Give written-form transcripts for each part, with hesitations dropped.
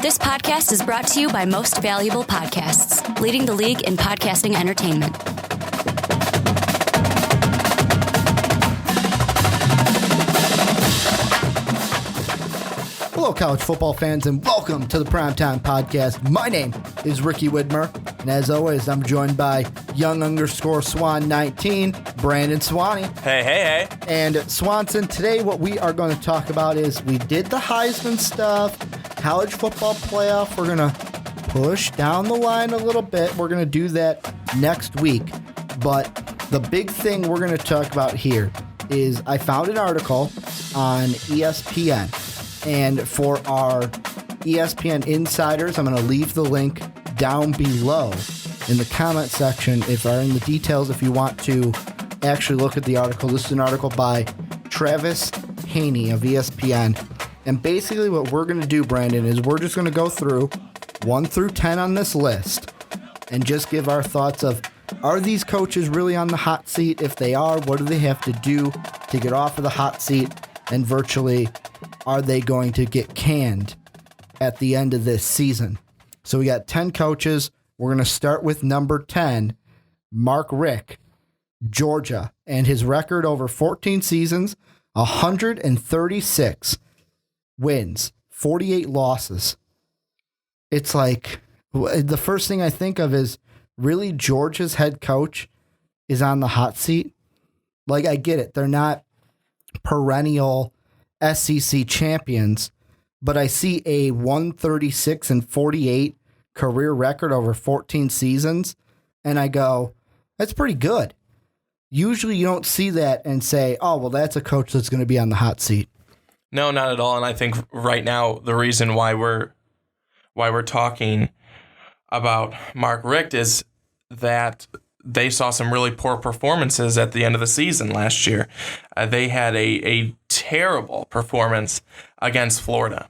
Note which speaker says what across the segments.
Speaker 1: This podcast is brought to you by Most Valuable Podcasts, leading the league in podcasting entertainment.
Speaker 2: Hello, college football fans, and welcome to the Primetime Podcast. My name is Ricky Widmer, and as always, I'm joined by young_Swan19, Brandon Swanny.
Speaker 3: Hey.
Speaker 2: And Swanson, today what we are going to talk about is we did the Heisman stuff, college football playoff. We're going to push down the line a little bit. We're going to do that next week. But the big thing we're going to talk about here is I found an article on ESPN. And for our ESPN insiders, I'm going to leave the link down below in the comment section if you want to actually look at the article. This is an article by Travis Haney of ESPN. And basically what we're going to do, Brandon, is we're just going to go through 1 through 10 on this list and just give our thoughts of, are these coaches really on the hot seat? If they are, what do they have to do to get off of the hot seat? And virtually, are they going to get canned at the end of this season? So we got 10 coaches. We're going to start with number 10, Mark Richt, Georgia, and his record over 14 seasons, 136 wins, 48 losses. It's like, the first thing I think of is, really, Georgia's head coach is on the hot seat? Like, I get it. They're not perennial SEC champions, but I see a 136-48 career record over 14 seasons, and I go, that's pretty good. Usually you don't see that and say, oh, well, that's a coach that's going to be on the hot seat.
Speaker 3: No, not at all. And I think right now the reason why we're talking about Mark Richt is that they saw some really poor performances at the end of the season last year. They had a terrible performance against Florida.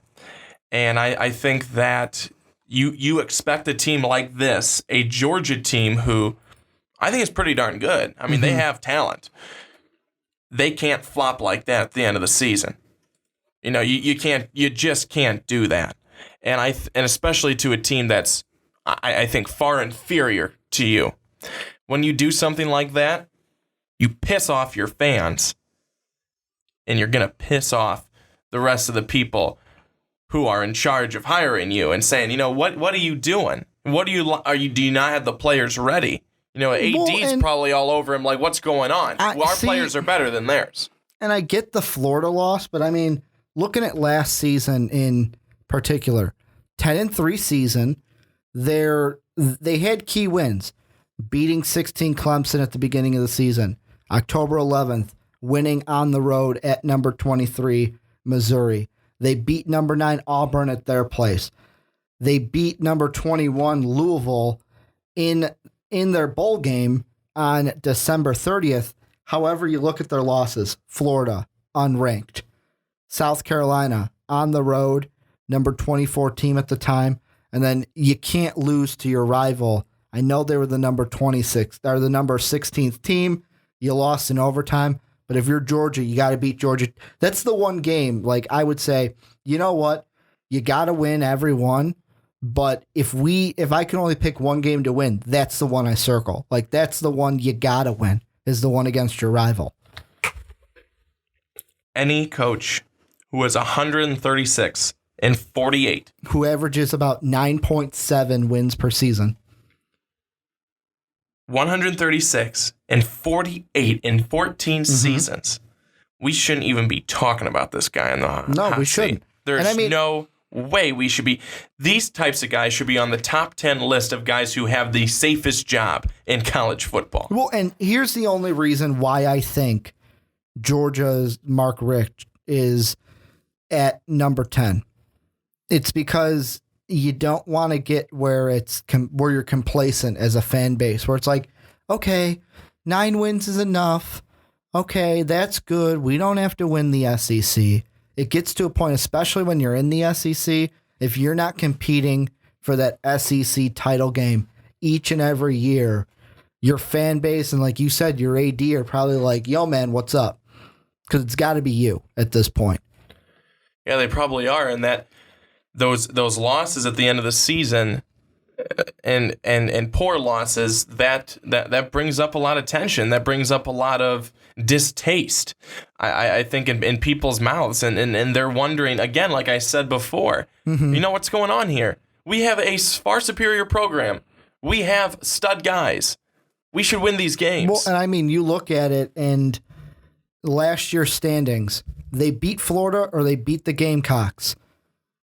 Speaker 3: And I think that you expect a team like this, a Georgia team who I think is pretty darn good. I mean, they have talent. They can't flop like that at the end of the season. You know, you just can't do that. And especially to a team that's, I think, far inferior to you. When you do something like that, you piss off your fans, and you're going to piss off the rest of the people who are in charge of hiring you and saying, you know, what are you doing? Do you not have the players ready? You know, AD's probably all over him like, what's going on? Our players are better than theirs. And
Speaker 2: I get the Florida loss, but I mean, looking at last season in particular, 10-3 season, they had key wins. Beating 16 Clemson at the beginning of the season. October 11th, winning on the road at number 23, Missouri. They beat number 9 Auburn at their place. They beat number 21 Louisville in their bowl game on December 30th. However, you look at their losses. Florida, unranked. South Carolina, on the road, number 24 team at the time. And then you can't lose to your rival. I know they were the number 26 or the number 16th team. You lost in overtime, but if you're Georgia, you got to beat Georgia. That's the one game. Like, I would say, you know what? You got to win every one. But if I can only pick one game to win, that's the one I circle. Like, that's the one you got to win, is the one against your rival.
Speaker 3: Any coach who is 136-48,
Speaker 2: who averages about 9.7 wins per season.
Speaker 3: 136-48 in 14 seasons. We shouldn't even be talking about this guy in the hot
Speaker 2: No, we
Speaker 3: seat.
Speaker 2: shouldn't.
Speaker 3: There's no way we should be. These types of guys should be on the top 10 list of guys who have the safest job in college football.
Speaker 2: Well, and here's the only reason why I think Georgia's Mark Richt is at number 10. It's because you don't want to get where where you're complacent as a fan base, where it's like, okay, 9 wins is enough. Okay, that's good. We don't have to win the SEC. It gets to a point, especially when you're in the SEC, if you're not competing for that SEC title game each and every year, your fan base and, like you said, your AD are probably like, yo, man, what's up? Because it's got to be you at this point.
Speaker 3: Yeah, they probably are. And those losses at the end of the season and poor losses, that brings up a lot of tension. That brings up a lot of distaste, I think, in people's mouths. And they're wondering, again, like I said before, you know what's going on here? We have a far superior program. We have stud guys. We should win these games.
Speaker 2: Well, and I mean, you look at it, and last year's standings, they beat Florida or they beat the Gamecocks.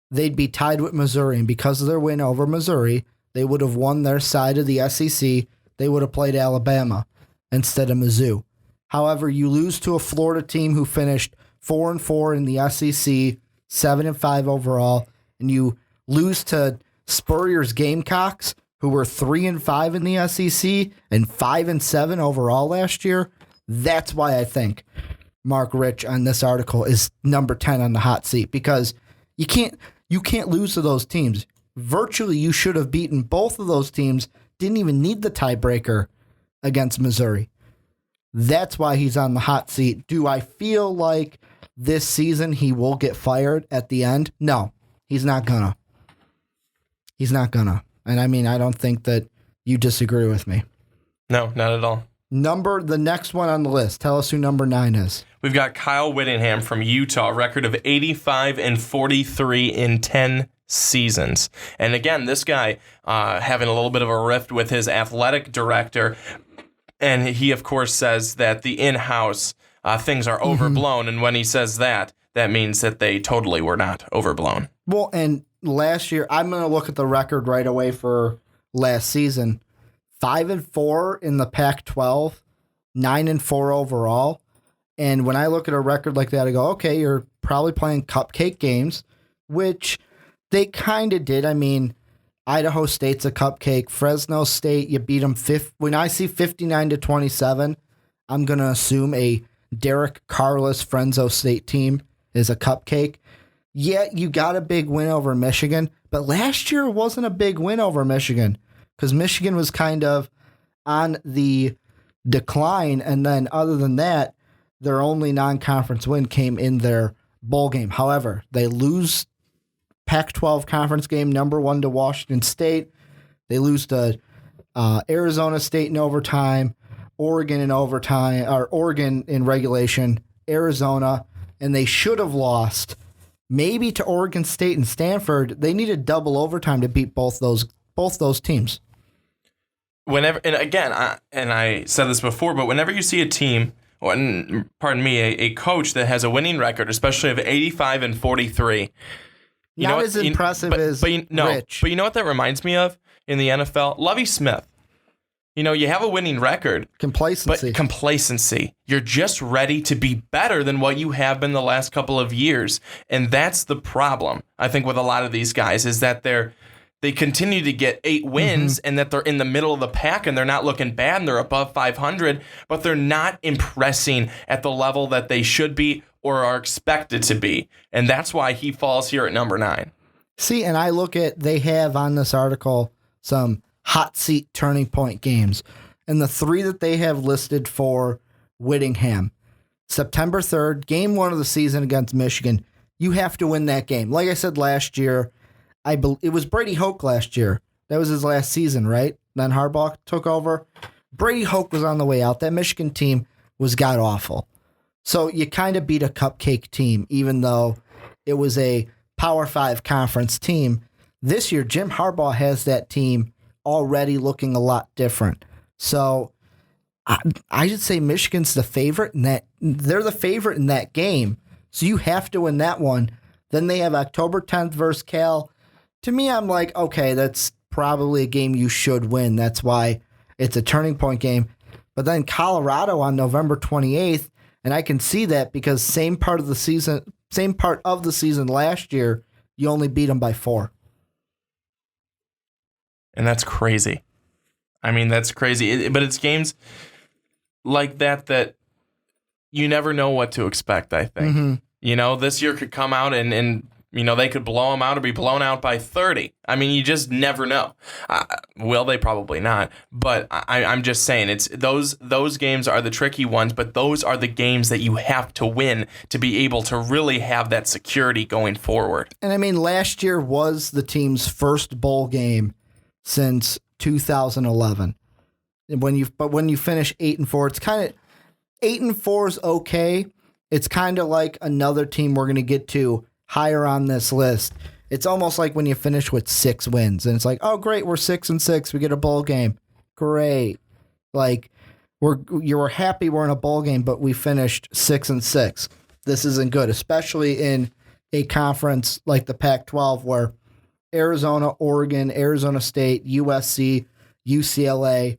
Speaker 2: They'd be tied with Missouri, and because of their win over Missouri, they would have won their side of the SEC. They would have played Alabama instead of Mizzou. However, you lose to a Florida team who finished 4-4 in the SEC, 7-5 overall, and you lose to Spurrier's Gamecocks, who were 3-5 in the SEC and 5-7 overall last year. That's why I think Mark Rich on this article is number 10 on the hot seat, because you can't lose to those teams. Virtually, you should have beaten both of those teams. Didn't even need the tiebreaker against Missouri. That's why he's on the hot seat. Do I feel like this season he will get fired at the end? No, he's not gonna. He's not gonna. And I mean, I don't think that you disagree with me.
Speaker 3: No, not at all.
Speaker 2: The next one on the list. Tell us who number 9 is.
Speaker 3: We've got Kyle Whittingham from Utah, record of 85-43 in 10 seasons. And again, this guy having a little bit of a rift with his athletic director. And he, of course, says that the in-house things are overblown. And when he says that, that means that they totally were not overblown.
Speaker 2: Well, and last year, I'm going to look at the record right away for last season. 5-4 in the Pac-12, 9-4 overall. And when I look at a record like that, I go, okay, you're probably playing cupcake games, which they kind of did. I mean, Idaho State's a cupcake. Fresno State, you beat them. When I see 59-27, I'm going to assume a Derek Carless Fresno State team is a cupcake. Yeah, you got a big win over Michigan, but last year wasn't a big win over Michigan because Michigan was kind of on the decline. And then other than that, their only non-conference win came in their bowl game. However, they lose Pac-12 conference game number 1 to Washington State. They lose to Arizona State in overtime, Oregon in overtime, or Oregon in regulation, Arizona, and they should have lost maybe to Oregon State and Stanford. They needed double overtime to beat both those teams.
Speaker 3: Whenever, and again, I said this before, but whenever you see a team, a coach that has a winning record, especially of 85-43.
Speaker 2: Not as impressive as Rich.
Speaker 3: But you know what that reminds me of in the NFL? Lovie Smith. You have a winning record. Complacency. You're just ready to be better than what you have been the last couple of years. And that's the problem, I think, with a lot of these guys, is that they continue to get 8 wins and that they're in the middle of the pack and they're not looking bad and they're above 500, but they're not impressing at the level that they should be or are expected to be. And that's why he falls here at number 9.
Speaker 2: See, and I look at, they have on this article some hot seat turning point games. And the 3 that they have listed for Whittingham, September 3rd, game 1 of the season against Michigan. You have to win that game. Like I said last year, it was Brady Hoke last year. That was his last season, right? Then Harbaugh took over. Brady Hoke was on the way out. That Michigan team was god-awful. So you kind of beat a cupcake team, even though it was a Power 5 conference team. This year, Jim Harbaugh has that team already looking a lot different. So I should say Michigan's the favorite in that. They're the favorite in that game. So you have to win that one. Then they have October 10th versus Cal. To me, I'm like, okay, that's probably a game you should win. That's why it's a turning point game. But then Colorado on November 28th. And I can see that because same part of the season last year, you only beat them by 4.
Speaker 3: And that's crazy. I mean, that's crazy. But it's games like that you never know what to expect, I think. This year could come out and They could blow them out or be blown out by 30. I mean, you just never know. Will they? Probably not. But I'm just saying, it's those games are the tricky ones, but those are the games that you have to win to be able to really have that security going forward.
Speaker 2: And I mean, last year was the team's first bowl game since 2011. When you finish 8-4, it's kind of 8-4 is okay. It's kind of like another team we're going to get to higher on this list. It's almost like when you finish with 6 wins and it's like, oh great, we're 6-6, we get a bowl game. Great. Like you were happy we're in a bowl game, but we finished 6-6. This isn't good, especially in a conference like the Pac-12 where Arizona, Oregon, Arizona State, USC, UCLA,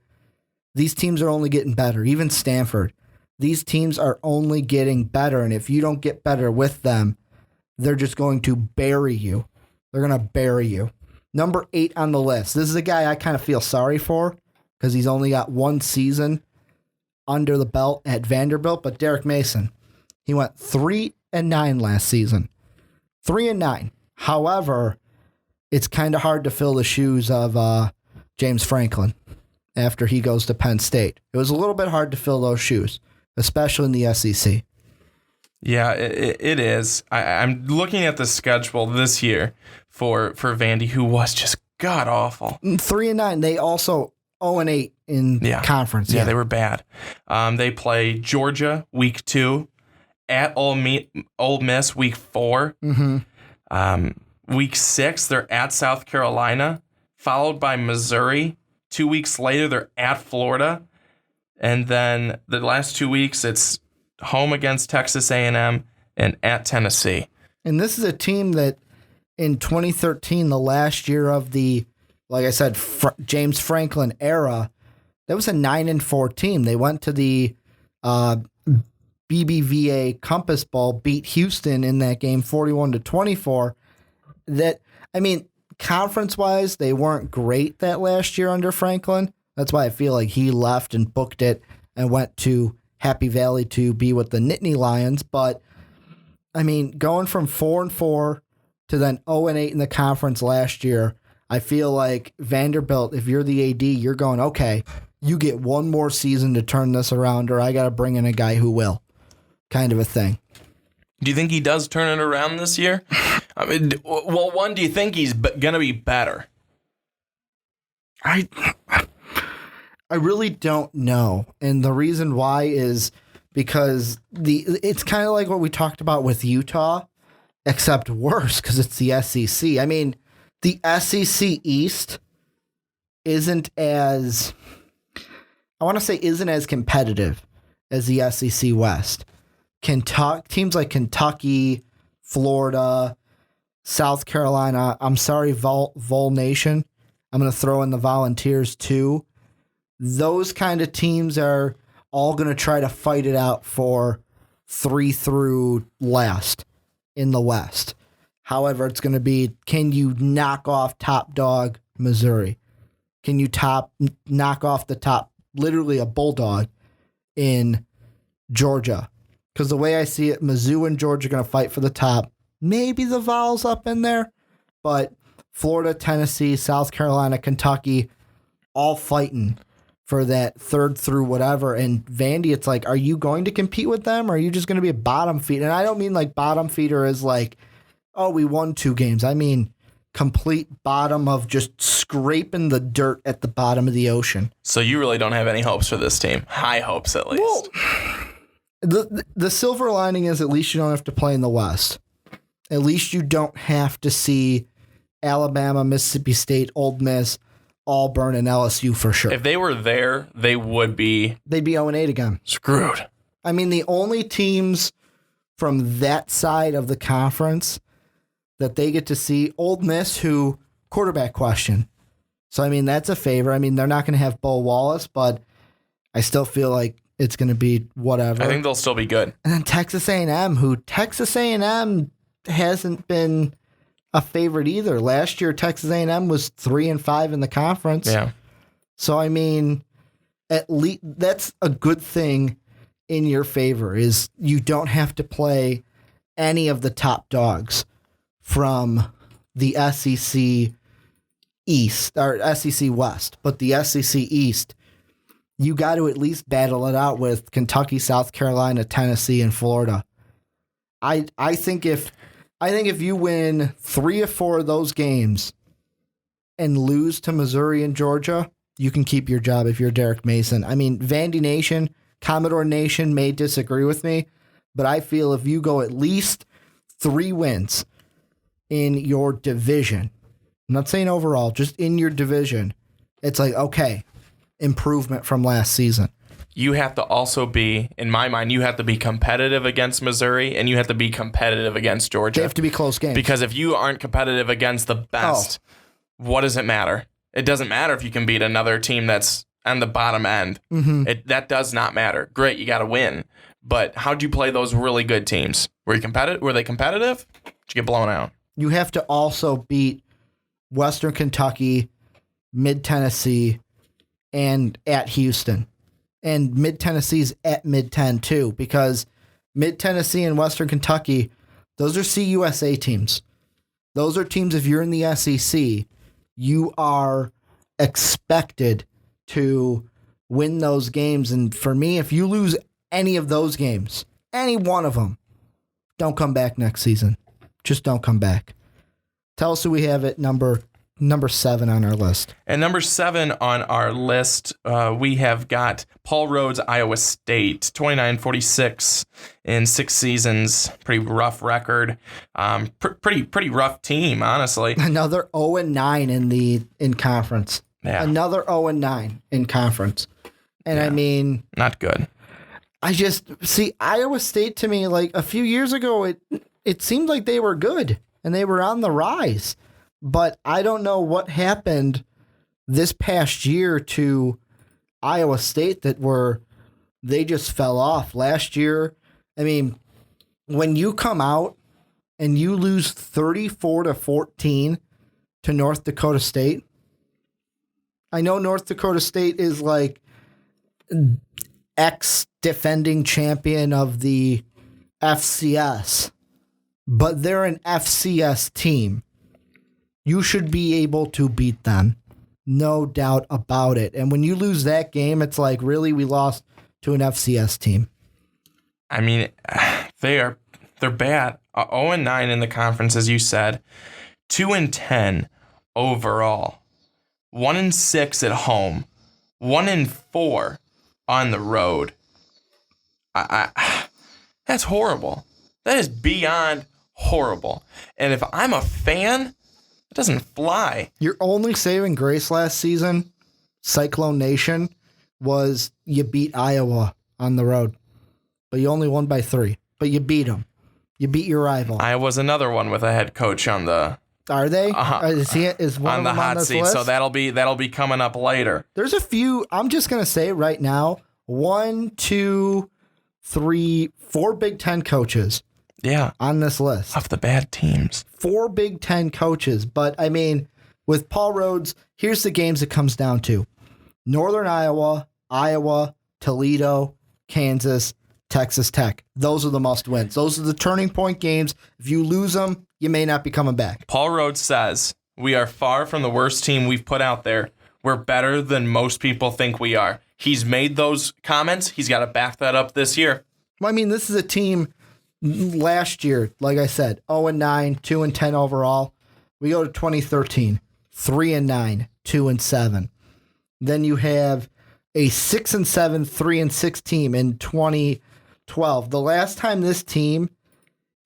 Speaker 2: these teams are only getting better. Even Stanford. These teams are only getting better, and if you don't get better with them, they're just going to bury you. They're going to bury you. Number 8 on the list. This is a guy I kind of feel sorry for because he's only got 1 season under the belt at Vanderbilt, but Derek Mason. He went 3-9 last season. 3-9. However, it's kind of hard to fill the shoes of James Franklin after he goes to Penn State. It was a little bit hard to fill those shoes, especially in the SEC.
Speaker 3: Yeah, it is. I'm looking at the schedule this year for Vandy, who was just god awful.
Speaker 2: 3-9. They also 0-8 in conference.
Speaker 3: Yeah, they were bad. They play Georgia week 2, at Ole Miss week 4.
Speaker 2: Mm-hmm.
Speaker 3: Week 6, they're at South Carolina, followed by Missouri. 2 weeks later, they're at Florida. And then the last 2 weeks, it's home against Texas A&M and at Tennessee.
Speaker 2: And this is a team that in 2013, the last year of the, like I said, James Franklin era, that was a 9-4 team. They went to the BBVA Compass Bowl, beat Houston in that game 41-24. That, I mean, conference-wise, they weren't great that last year under Franklin. That's why I feel like he left and booked it and went to Happy Valley to be with the Nittany Lions. But, I mean, going from 4-4 to then 0-8 in the conference last year, I feel like Vanderbilt, if you're the AD, you're going, okay, you get one more season to turn this around or I got to bring in a guy who will, kind of a thing.
Speaker 3: Do you think he does turn it around this year? I mean, well, one, do you think he's going to be better?
Speaker 2: I really don't know. And the reason why is because it's kind of like what we talked about with Utah, except worse because it's the SEC. I mean, the SEC East isn't as competitive as the SEC West. Teams like Kentucky, Florida, South Carolina. I'm sorry, Vol Nation. I'm going to throw in the Volunteers too. Those kind of teams are all going to try to fight it out for 3 through last in the West. However, it's going to be, can you knock off top dog Missouri? Can you knock off the top, literally a bulldog in Georgia? Because the way I see it, Mizzou and Georgia are going to fight for the top. Maybe the Vols up in there, but Florida, Tennessee, South Carolina, Kentucky, all fighting for that 3rd through whatever. And Vandy, it's like, are you going to compete with them? Or are you just going to be a bottom feeder? And I don't mean like bottom feeder as like, oh, we won 2 games. I mean complete bottom of just scraping the dirt at the bottom of the ocean.
Speaker 3: So you really don't have any hopes for this team. High hopes, at least.
Speaker 2: Well, the silver lining is at least you don't have to play in the West. At least you don't have to see Alabama, Mississippi State, Ole Miss, Auburn, and LSU for sure.
Speaker 3: If they were there, they'd be
Speaker 2: 0-8 again.
Speaker 3: Screwed.
Speaker 2: I mean, the only teams from that side of the conference that they get to see, Ole Miss, who quarterback question. So, I mean, that's a favor. I mean, they're not going to have Bo Wallace, but I still feel like it's going to be whatever.
Speaker 3: I think they'll still be good.
Speaker 2: And then Texas A&M, who Texas A&M hasn't been a favorite either. Last year, Texas A&M was 3-5 in the conference.
Speaker 3: Yeah.
Speaker 2: So, I mean, at least that's a good thing in your favor is you don't have to play any of the top dogs from the SEC East or SEC West, but the SEC East, you got to at least battle it out with Kentucky, South Carolina, Tennessee, and Florida. I think if you win 3 or 4 of those games and lose to Missouri and Georgia, you can keep your job if you're Derek Mason. I mean, Vandy Nation, Commodore Nation may disagree with me, but I feel if you go at least 3 wins in your division, I'm not saying overall, just in your division, it's like, okay, improvement from last season.
Speaker 3: You have to also be, in my mind, you have to be competitive against Missouri and you have to be competitive against Georgia.
Speaker 2: They have to be close games.
Speaker 3: Because if you aren't competitive against the best, what does it matter? It doesn't matter if you can beat another team that's on the bottom end. Mm-hmm. That does not matter. Great, you got to win. But how'd you play those really good teams? Were you competitive? Were they competitive? Did you get blown out?
Speaker 2: You have to also beat Western Kentucky, Mid-Tennessee, and at Houston. And Mid-Tennessee's at Mid-10 too, because Mid-Tennessee and Western Kentucky, those are CUSA teams. Those are teams, if you're in the SEC, you are expected to win those games. And for me, if you lose any of those games, any one of them, don't come back next season. Just don't come back. Tell us who we have at number 7 on our list.
Speaker 3: And number 7 on our list, we have got Paul Rhodes, Iowa State, 29-46 in 6 seasons. Pretty rough record. Pretty rough team, honestly.
Speaker 2: Another 0-9 in conference.
Speaker 3: Yeah.
Speaker 2: Another 0-9 in conference. And
Speaker 3: yeah.
Speaker 2: I mean,
Speaker 3: not good.
Speaker 2: I just see Iowa State to me, like a few years ago, it seemed like they were good and they were on the rise. But I don't know what happened this past year to Iowa State they just fell off. Last year, I mean, when you come out and you lose 34-14 to North Dakota State, I know North Dakota State is like ex-defending champion of the FCS, but they're an FCS team. You should be able to beat them. No doubt about it. And when you lose that game, it's like, really, we lost to an FCS team.
Speaker 3: I mean, they're bad. 0-9 in the conference, as you said. 2-10 overall. 1-6 at home. 1-4 on the road. That's horrible. That is beyond horrible. And if I'm a fan, it doesn't fly.
Speaker 2: Your only saving grace last season, Cyclone Nation, was you beat Iowa on the road. But you only won by 3. But you beat them. You beat your rival.
Speaker 3: Iowa's another one with a head coach on the...
Speaker 2: Are they? Is one
Speaker 3: on
Speaker 2: of
Speaker 3: the
Speaker 2: them
Speaker 3: hot
Speaker 2: on this
Speaker 3: seat?
Speaker 2: list?
Speaker 3: So that'll be coming up later.
Speaker 2: There's a few. I'm just gonna say right now, 1, 2, 3, 4 Big Ten coaches.
Speaker 3: Yeah,
Speaker 2: on this list
Speaker 3: of the bad teams.
Speaker 2: 4 Big Ten coaches, but I mean, with Paul Rhodes, here's the games it comes down to: Northern Iowa, Toledo, Kansas, Texas Tech. Those are the must wins. Those are the turning point games. If you lose them, you may not be coming back.
Speaker 3: Paul Rhodes says, "We are far from the worst team we've put out there. We're better than most people think we are." He's made those comments. He's got to back that up this year.
Speaker 2: Well, I mean, this is a team last year, like I said, 0-9, 2-10 overall. We go to 2013, 3-9, 2-7. Then you have a 6-7, 3-6 team in 2012. The last time this team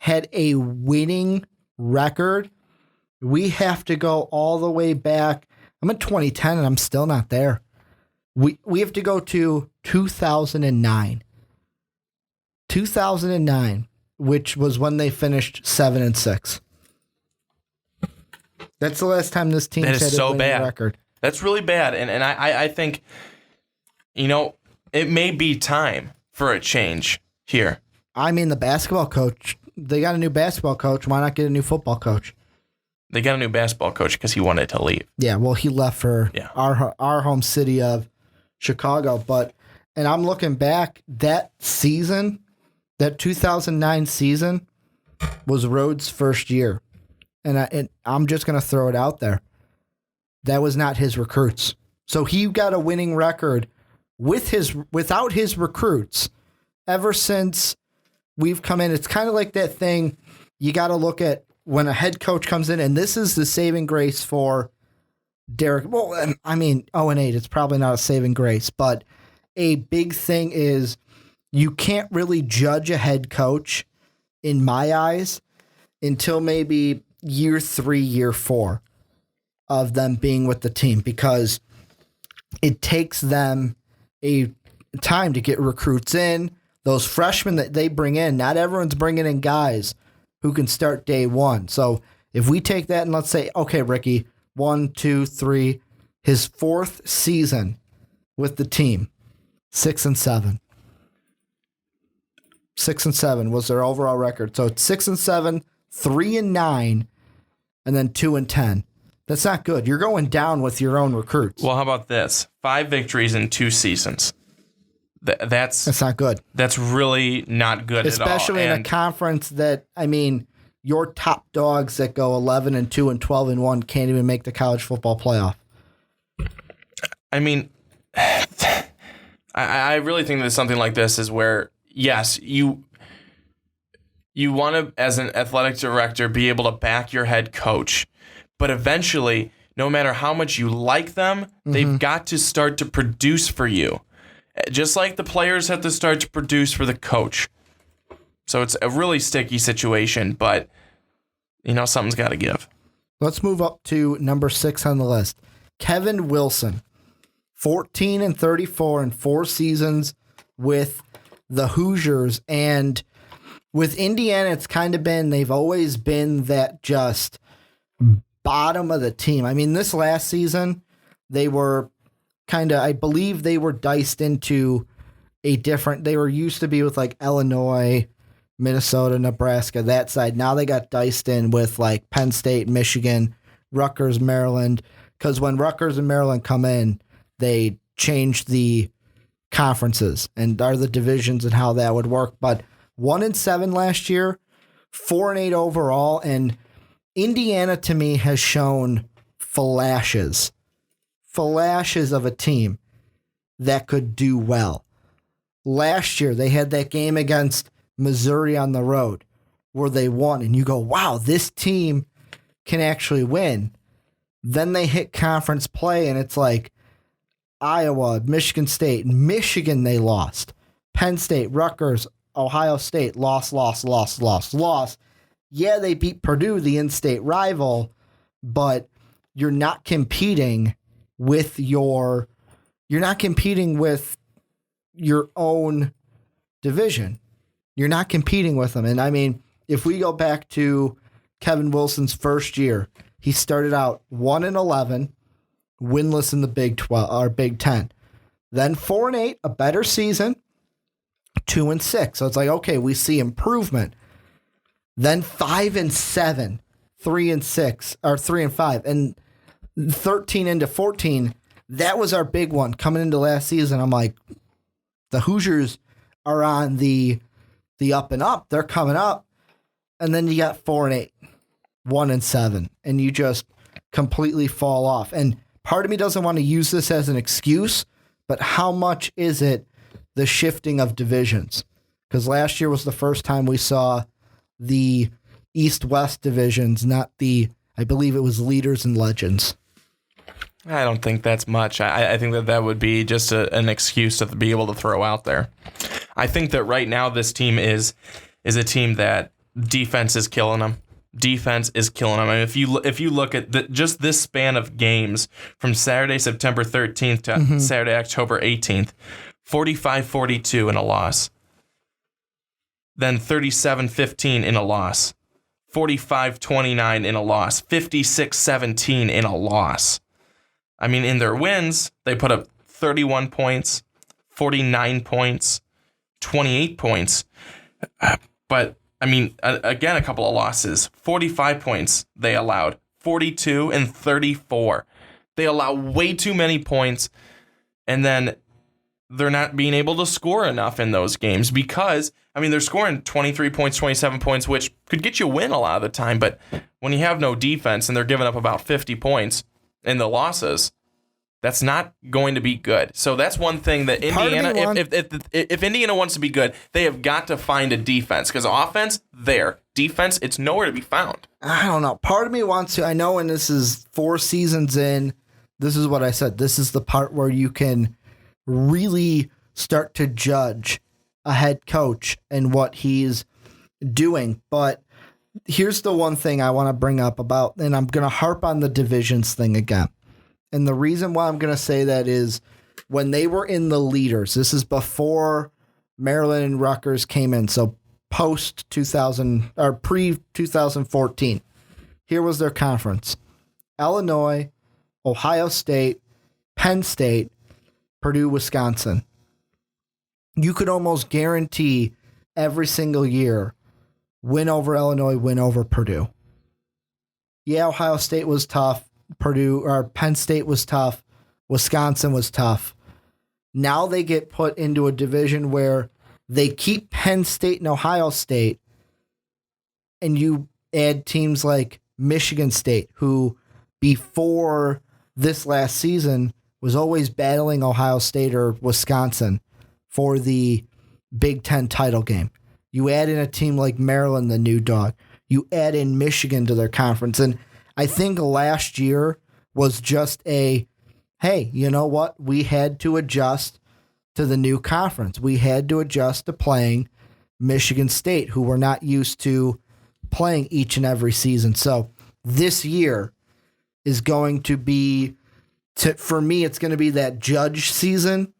Speaker 2: had a winning record, we have to go all the way back. I'm at 2010 and I'm still not there. We have to go to 2009. 2009, which was when they finished 7-6. That's the last time this team had a winning record.
Speaker 3: That's really bad. And I think, it may be time for a change here.
Speaker 2: I mean, the basketball coach, they got a new basketball coach. Why not get a new football coach?
Speaker 3: They got a new basketball coach because he wanted to leave.
Speaker 2: Yeah, well, he left for our home city of Chicago. And I'm looking back, that season, that 2009 season was Rhodes' first year. and I'm just going to throw it out there. That was not his recruits. So he got a winning record without his recruits ever since we've come in. It's kind of like that thing you got to look at when a head coach comes in, and this is the saving grace for Derek. Well, I mean, 0-8, it's probably not a saving grace, but a big thing is you can't really judge a head coach, in my eyes, until maybe year 3, year 4 of them being with the team, because it takes them a time to get recruits in. Those freshmen that they bring in, not everyone's bringing in guys who can start day one. So if we take that and let's say, okay, Ricky, 1, 2, 3, his 4th season with the team, 6-7. 6-7 was their overall record. So it's 6-7, 3-9, and then 2-10. That's not good. You're going down with your own recruits.
Speaker 3: Well, how about this? 5 victories in 2 seasons. That's
Speaker 2: not good.
Speaker 3: That's really not good at all.
Speaker 2: Especially in a conference that, I mean, your top dogs that go 11-2 and 12-1 can't even make the college football playoff.
Speaker 3: I mean, I really think that something like this is where, yes, you want to, as an athletic director, be able to back your head coach. But eventually, no matter how much you like them, they've got to start to produce for you. Just like the players have to start to produce for the coach. So it's a really sticky situation, but, something's got to give.
Speaker 2: Let's move up to number 6 on the list. Kevin Wilson, 14-34 in 4 seasons with the Hoosiers. And with Indiana, it's kind of been, they've always been that just bottom of the team. I mean, this last season, they were I believe they were diced into they were used to be with like Illinois, Minnesota, Nebraska, that side. Now they got diced in with like Penn State, Michigan, Rutgers, Maryland. Because when Rutgers and Maryland come in, they change the conferences and are the divisions and how that would work. But 1-7 last year, 4-8 overall, and Indiana to me has shown flashes of a team that could do well. Last year, they had that game against Missouri on the road where they won, and you go, wow, this team can actually win. Then they hit conference play, and it's like Iowa, Michigan State, Michigan they lost. Penn State, Rutgers, Ohio State, lost. Yeah, they beat Purdue, the in-state rival, but you're not competing with your own division. You're not competing with them. And I mean, if we go back to Kevin Wilson's first year, he started out 1-11, winless in the Big 12 or Big 10. Then 4-8, a better season, 2-6. So it's like, okay, we see improvement. Then 5-7, 3-6, or 3-5, and 13-14. That was our big one coming into last season. I'm like, the Hoosiers are on the up and up. They're coming up. And then you got 4-8, 1-7, and you just completely fall off. And part of me doesn't want to use this as an excuse, but how much is it the shifting of divisions? Because last year was the first time we saw the East-West divisions, not I believe it was leaders and legends.
Speaker 3: I don't think that's much. I think that would be just an excuse to be able to throw out there. I think that right now this team is a team that defense is killing them. Defense is killing them. I mean, if you look at just this span of games from Saturday, September 13th to Saturday, October 18th, 45-42 in a loss. Then 37-15 in a loss. 45-29 in a loss. 56-17 in a loss. I mean, in their wins, they put up 31 points, 49 points, 28 points. But, I mean, again, a couple of losses. 45 points they allowed. 42 and 34. They allow way too many points, and then they're not being able to score enough in those games because, I mean, they're scoring 23 points, 27 points, which could get you a win a lot of the time, but when you have no defense and they're giving up about 50 points in the losses, that's not going to be good. So that's one thing that Indiana, if Indiana wants to be good, they have got to find a defense, because offense, there. Defense, it's nowhere to be found.
Speaker 2: I don't know. Part of me wants to. I know when this is 4 seasons in, this is what I said. This is the part where you can really start to judge a head coach and what he's doing. But here's the one thing I want to bring up about, and I'm going to harp on the divisions thing again. And the reason why I'm going to say that is when they were in the leaders, this is before Maryland and Rutgers came in. So post 2000 or pre 2014, here was their conference: Illinois, Ohio State, Penn State, Purdue, Wisconsin. You could almost guarantee every single year win over Illinois, win over Purdue. Yeah, Ohio State was tough. Purdue or Penn State was tough. Wisconsin was tough. Now they get put into a division where they keep Penn State and Ohio State, and you add teams like Michigan State, who before this last season was always battling Ohio State or Wisconsin for the Big Ten title game. You add in a team like Maryland, the new dog. You add in Michigan to their conference. And I think last year was just hey, you know what? We had to adjust to the new conference. We had to adjust to playing Michigan State, who we're not used to playing each and every season. So this year is going to be, for me, it's going to be that judge season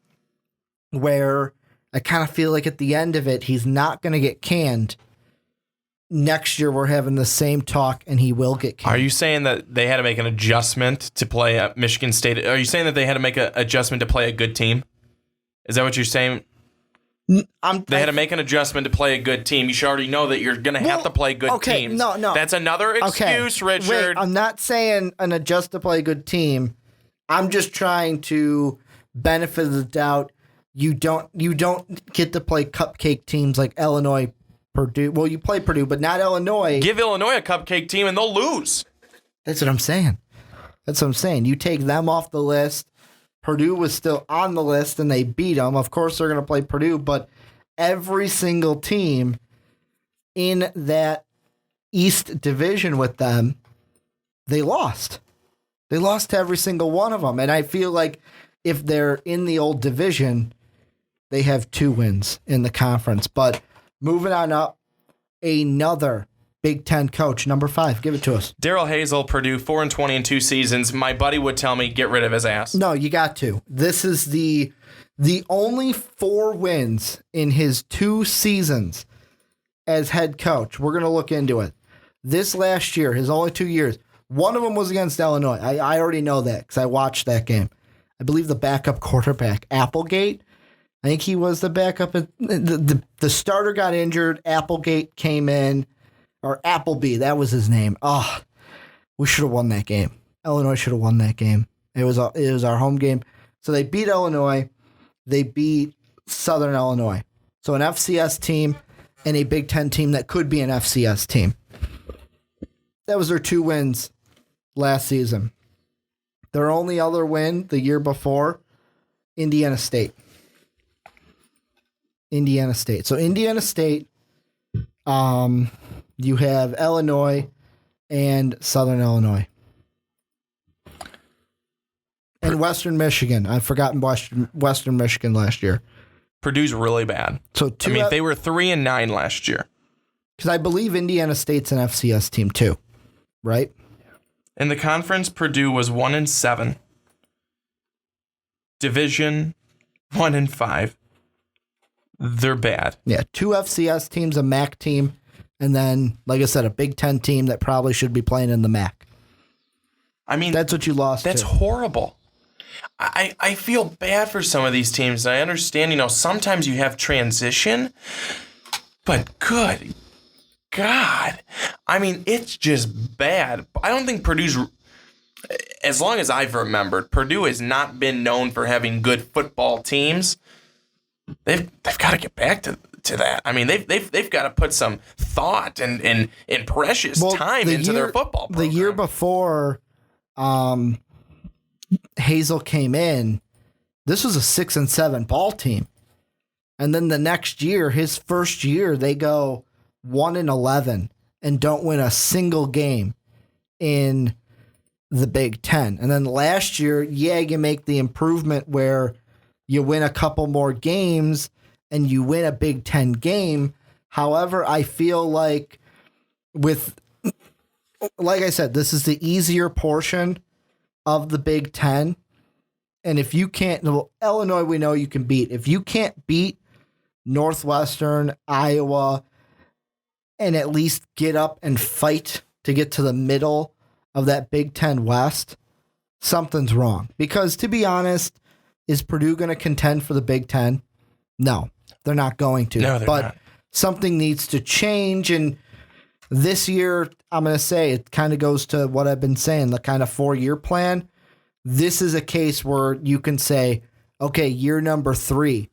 Speaker 2: where I kind of feel like at the end of it, he's not going to get canned. Next year, we're having the same talk, and he will get canned.
Speaker 3: Are you saying that they had to make an adjustment to play at Michigan State? Are you saying that they had to make an adjustment to play a good team? Is that what you're saying? They had to make an adjustment to play a good team. You should already know that you're going to have to play good teams.
Speaker 2: No.
Speaker 3: That's another excuse, Richard.
Speaker 2: Wait, I'm not saying an adjust to play a good team. I'm just trying to benefit of the doubt. You don't get to play cupcake teams like Illinois, Purdue. Well, you play Purdue, but not Illinois.
Speaker 3: Give Illinois a cupcake team and they'll lose.
Speaker 2: That's what I'm saying. You take them off the list. Purdue was still on the list and they beat them. Of course, they're going to play Purdue, but every single team in that East division with them, they lost. They lost to every single one of them. And I feel like if they're in the old division, they have 2 wins in the conference. But moving on up, another Big Ten coach, number 5. Give it to us.
Speaker 3: Daryl Hazel, Purdue, 4-20 in 2 seasons. My buddy would tell me, get rid of his ass.
Speaker 2: No, you got to. This is the only 4 wins in his 2 seasons as head coach. We're going to look into it. This last year, his only 2 years, one of them was against Illinois. I already know that because I watched that game. I believe the backup quarterback, Applegate, I think he was the backup. The starter got injured. Applegate came in. Or Appleby, that was his name. Oh, we should have won that game. Illinois should have won that game. It was our home game. So they beat Illinois. They beat Southern Illinois. So an FCS team and a Big Ten team that could be an FCS team. That was their 2 wins last season. Their only other win the year before, Indiana State. So Indiana State, you have Illinois and Southern Illinois. And Western Michigan. I've forgotten Western Michigan last year.
Speaker 3: Purdue's really bad.
Speaker 2: So
Speaker 3: they were 3-9 last year.
Speaker 2: Because I believe Indiana State's an FCS team too, right?
Speaker 3: In the conference, Purdue was 1-7. Division, 1-5. They're bad. Yeah, 2 FCS teams, a MAC team, and then, like I said, a Big Ten team that probably should be playing in the MAC. I mean, that's what you lost. That's horrible. I feel bad for some of these teams. I understand, sometimes you have transition, but good God. I mean, it's just bad. I don't think Purdue's, as long as I've remembered, Purdue has not been known for having good football teams. They've got to get back to to that. I mean, they've got to put some thought and precious time into their football program.
Speaker 2: The year before Hazel came in, this was a 6-7 ball team. And then the next year, his first year, they go 1-11 and don't win a single game in the Big Ten. And then last year, you make the improvement where you win a couple more games and you win a Big Ten game. However, I feel like like I said, this is the easier portion of the Big Ten. And if you can't, Illinois, we know you can beat. If you can't beat Northwestern, Iowa, and at least get up and fight to get to the middle of that Big Ten West, something's wrong. Because to be honest, is Purdue going to contend for the Big Ten? No, they're not going to.
Speaker 3: No, they're not.
Speaker 2: Something needs to change. And this year, I'm going to say it kind of goes to what I've been saying, the kind of 4-year plan. This is a case where you can say, okay, year number 3,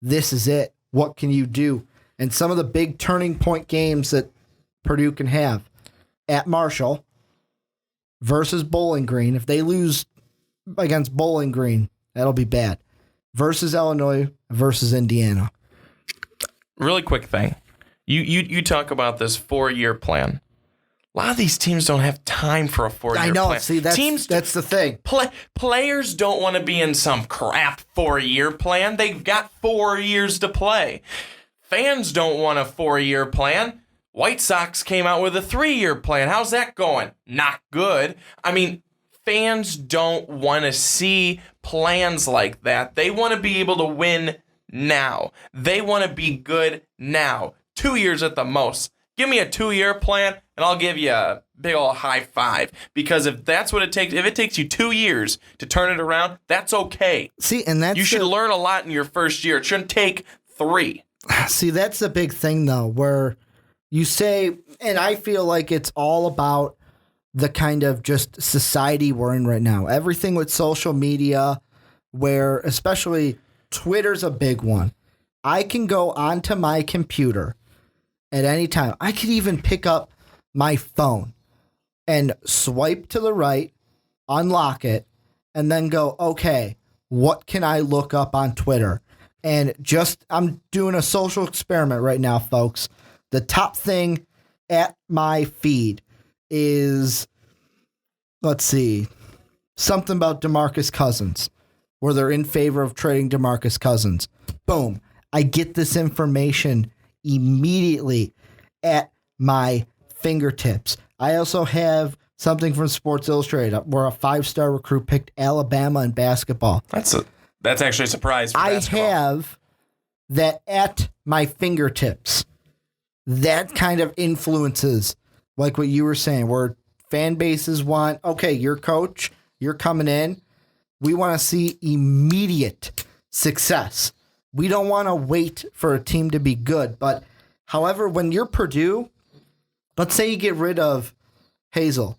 Speaker 2: this is it. What can you do? And some of the big turning point games that Purdue can have at Marshall versus Bowling Green. If they lose against Bowling Green, that'll be bad. Versus Illinois versus Indiana.
Speaker 3: Really quick thing. You talk about this 4-year plan. A lot of these teams don't have time for a 4-year plan.
Speaker 2: I know. See, that's the thing.
Speaker 3: Players don't want to be in some crap 4-year plan. They've got 4 years to play. Fans don't want a 4-year plan. White Sox came out with a 3-year plan. How's that going? Not good. I mean, fans don't want to see plans like that. They want to be able to win now. They want to be good now. 2 years at the most. Give me a 2-year plan, and I'll give you a big old high five. Because if that's what it takes, if it takes you 2 years to turn it around, that's okay.
Speaker 2: See, and that's
Speaker 3: you should learn a lot in your first year. It shouldn't take 3.
Speaker 2: See, that's the big thing, though, where you say, and I feel like it's all about the kind of just society we're in right now. Everything with social media, where especially Twitter's a big one. I can go onto my computer at any time. I could even pick up my phone and swipe to the right, unlock it, and then go, okay, what can I look up on Twitter? And I'm doing a social experiment right now, folks. The top thing at my feed is, let's see, something about DeMarcus Cousins, where they're in favor of trading DeMarcus Cousins. Boom. I get this information immediately at my fingertips. I also have something from Sports Illustrated where a 5-star recruit picked Alabama in basketball.
Speaker 3: That's actually a surprise for basketball.
Speaker 2: I have that at my fingertips. That kind of influences, like what you were saying, where fan bases want, okay, your coach, you're coming in. We want to see immediate success. We don't want to wait for a team to be good. But, however, when you're Purdue, let's say you get rid of Hazel,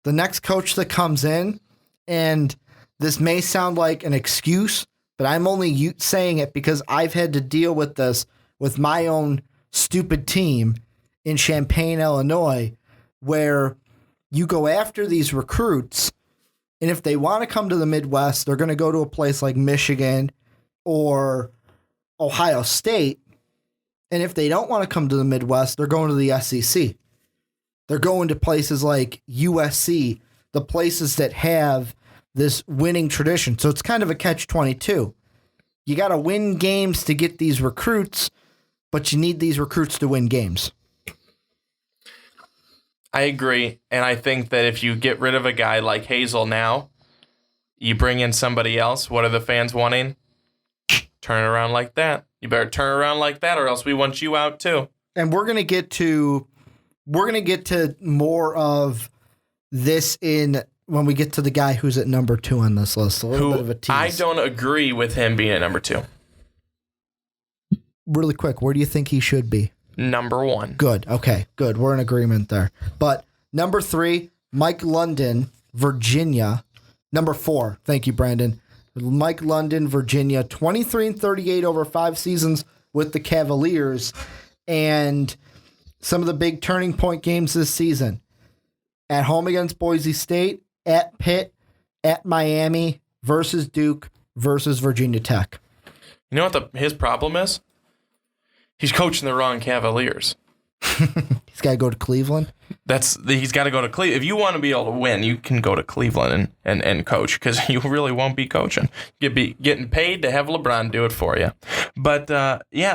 Speaker 2: the next coach that comes in, and this may sound like an excuse, but I'm only saying it because I've had to deal with this with my own stupid team in Champaign, Illinois, where you go after these recruits, and if they want to come to the Midwest, they're going to go to a place like Michigan or Ohio State. And if they don't want to come to the Midwest, they're going to the SEC. They're going to places like USC, the places that have this winning tradition. So it's kind of a catch-22. You got to win games to get these recruits, but you need these recruits to win games.
Speaker 3: I agree. And I think that if you get rid of a guy like Hazel now, you bring in somebody else. What are the fans wanting? Turn it around like that. You better turn around like that, or else we want you out too.
Speaker 2: And we're gonna get to more of this when we get to the guy who's at number 2 on this list. A little bit of a tease.
Speaker 3: I don't agree with him being at number 2.
Speaker 2: Really quick, where do you think he should be?
Speaker 3: Number 1.
Speaker 2: Good. Okay, good. We're in agreement there. But number 3, Mike London, Virginia. Number 4, thank you, Brandon. Mike London, Virginia, 23-38 over 5 seasons, with the Cavaliers. And some of the big turning point games this season: at home against Boise State, at Pitt, at Miami, versus Duke, versus Virginia Tech.
Speaker 3: You know what his problem is? He's coaching the wrong Cavaliers.
Speaker 2: He's got to go to Cleveland.
Speaker 3: He's got to go to Cleveland. If you want to be able to win, you can go to Cleveland and coach, because you really won't be coaching. You'll be getting paid to have LeBron do it for you. But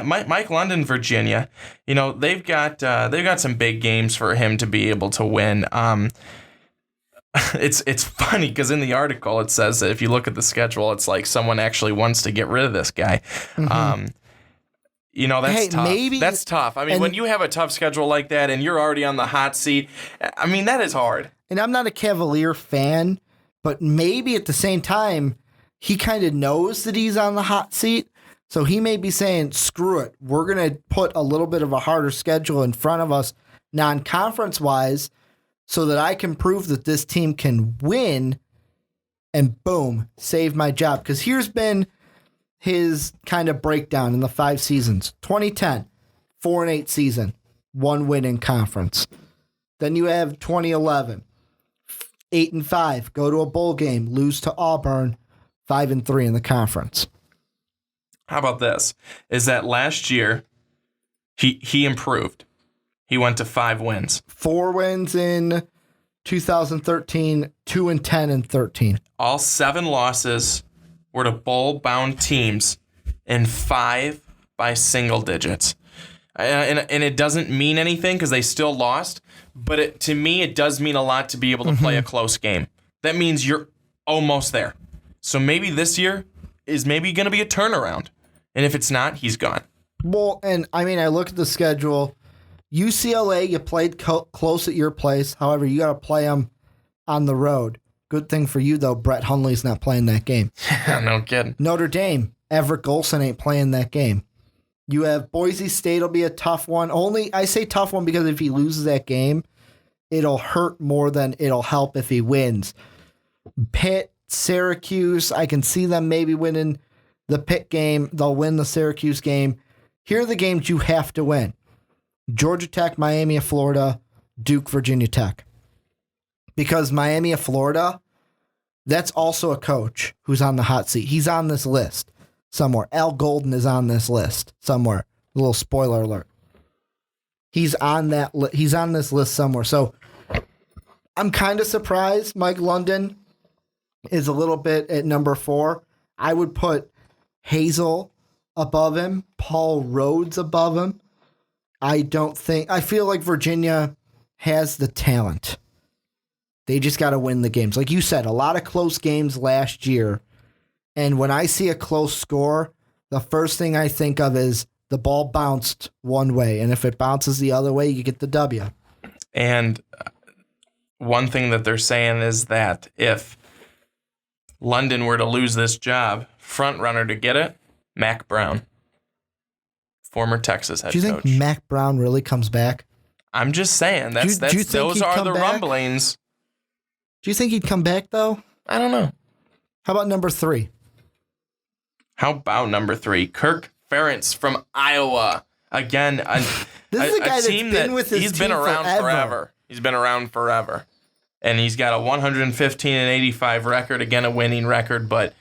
Speaker 3: Mike London, Virginia, they've got some big games for him to be able to win. It's funny because in the article it says that if you look at the schedule, it's like someone actually wants to get rid of this guy. Mm-hmm. That's tough. That's tough. I mean, when you have a tough schedule like that and you're already on the hot seat, I mean, that is hard.
Speaker 2: And I'm not a Cavalier fan, but maybe at the same time, he kind of knows that he's on the hot seat. So he may be saying, screw it. We're going to put a little bit of a harder schedule in front of us non-conference wise so that I can prove that this team can win and boom, save my job. Because here's been his kind of breakdown in the 5 seasons. 2010, 4-8 season, 1 win in conference. Then you have 2011, 8-5, go to a bowl game, lose to Auburn, 5-3 in the conference.
Speaker 3: How about this? Is that last year he improved. He went to 5 wins.
Speaker 2: 4 wins in 2013, 2-10 in 13.
Speaker 3: All 7 losses were to bowl-bound teams, and 5 by single digits. And it doesn't mean anything because they still lost, but to me, it does mean a lot to be able to play a close game. That means you're almost there. So maybe this year is maybe going to be a turnaround. And if it's not, he's gone.
Speaker 2: Well, and I mean, I look at the schedule. UCLA, you played close at your place. However, you got to play them on the road. Good thing for you, though, Brett Hundley's not playing that game.
Speaker 3: No kidding.
Speaker 2: Notre Dame, Everett Golson ain't playing that game. You have Boise State will be a tough one. I say tough one because if he loses that game, it'll hurt more than it'll help if he wins. Pitt, Syracuse, I can see them maybe winning the Pitt game. They'll win the Syracuse game. Here are the games you have to win: Georgia Tech, Miami of Florida, Duke, Virginia Tech. Because Miami of Florida, that's also a coach who's on the hot seat. He's on this list somewhere. Al Golden is on this list somewhere. A little spoiler alert. He's on this list somewhere. So I'm kind of surprised Mike London is a little bit at number 4. I would put Hazel above him, Paul Rhodes above him. I feel like Virginia has the talent. They just got to win the games. Like you said, a lot of close games last year. And when I see a close score, the first thing I think of is the ball bounced one way. And if it bounces the other way, you get the W.
Speaker 3: And one thing that they're saying is that if London were to lose this job, front runner to get it, Mac Brown, former Texas head coach.
Speaker 2: Do you think Mac Brown really comes back?
Speaker 3: I'm just saying. Those are the rumblings.
Speaker 2: Do you think he'd come back, though?
Speaker 3: I don't know.
Speaker 2: How about number 3?
Speaker 3: How about number 3? Kirk Ferentz from Iowa. Again,
Speaker 2: this is a guy that's been with his team
Speaker 3: He's been around forever. He's been around forever. And he's got a 115-85 record, again, a winning record, but